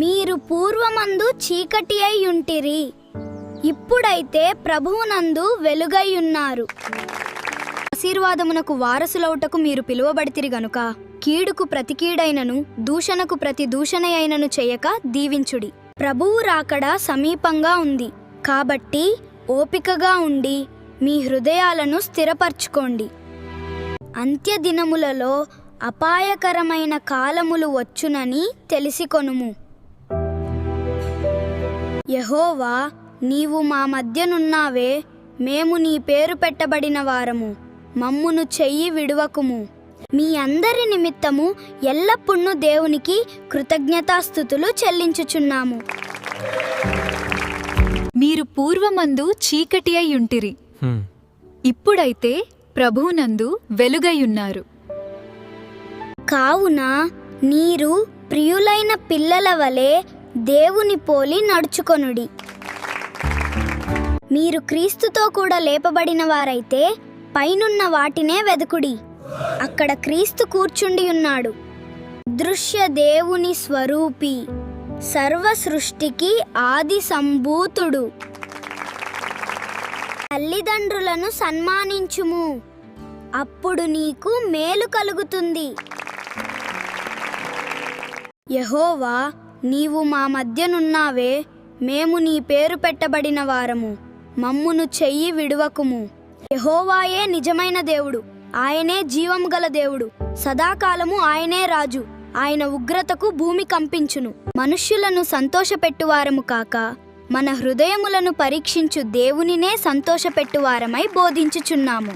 మీరు పూర్వమందు చీకటి అయి ఉంటిరి, ఇప్పుడైతే ప్రభువునందు వెలుగై ఉన్నారు. ఆశీర్వాదమునకు వారసులౌటకు మీరు పిలువబడితిరి గనుక కీడుకు ప్రతి కీడైనను దూషణకు ప్రతి దూషణ అయినను చేయక దీవించుడి. ప్రభువు రాకడ సమీపంగా ఉంది కాబట్టి ఓపికగా ఉండి మీ హృదయాలను స్థిరపరచుకోండి. అంత్యదినములలో అపాయకరమైన కాలములు వచ్చునని తెలిసికొనుము. యెహోవా, నీవు మా మధ్యనున్నావే, మేము నీ పేరు పెట్టబడిన వారము, మమ్మును చెయ్యి విడువకుము. మీ అందరి నిమిత్తము ఎల్లప్పుడూ దేవునికి కృతజ్ఞతాస్తుతులు చెల్లించుచున్నాము. మీరు పూర్వమందు చీకటి అయ్యుంటిరి, ఇప్పుడైతే ప్రభువునందు వెలుగయ్యున్నారు. కావున నీరు ప్రియులైన పిల్లల వలె దేవుని పోలి నడుచుకొనుడి. మీరు క్రీస్తుతో కూడా లేపబడిన వారైతే పైనున్న వాటినే వెదుకుడి, అక్కడ క్రీస్తు కూర్చుండి ఉన్నాడు. దృశ్య దేవుని స్వరూపి, సర్వ సృష్టికి ఆది సంభూతుడు. తల్లిదండ్రులను సన్మానించుము, అప్పుడు నీకు మేలు కలుగుతుంది. యెహోవా, నీవు మా మధ్యనున్నావే, మేము నీ పేరు పెట్టబడిన వారము, మమ్మును చెయ్యి విడువకుము. యెహోవాయే నిజమైన దేవుడు, ఆయనే జీవము గల దేవుడు, సదాకాలము ఆయనే రాజు. ఆయన ఉగ్రతకు భూమి కంపించును. మనుష్యులను సంతోషపెట్టువారము కాక మన హృదయములను పరీక్షించు దేవునినే సంతోషపెట్టువారమై బోధించుచున్నాము.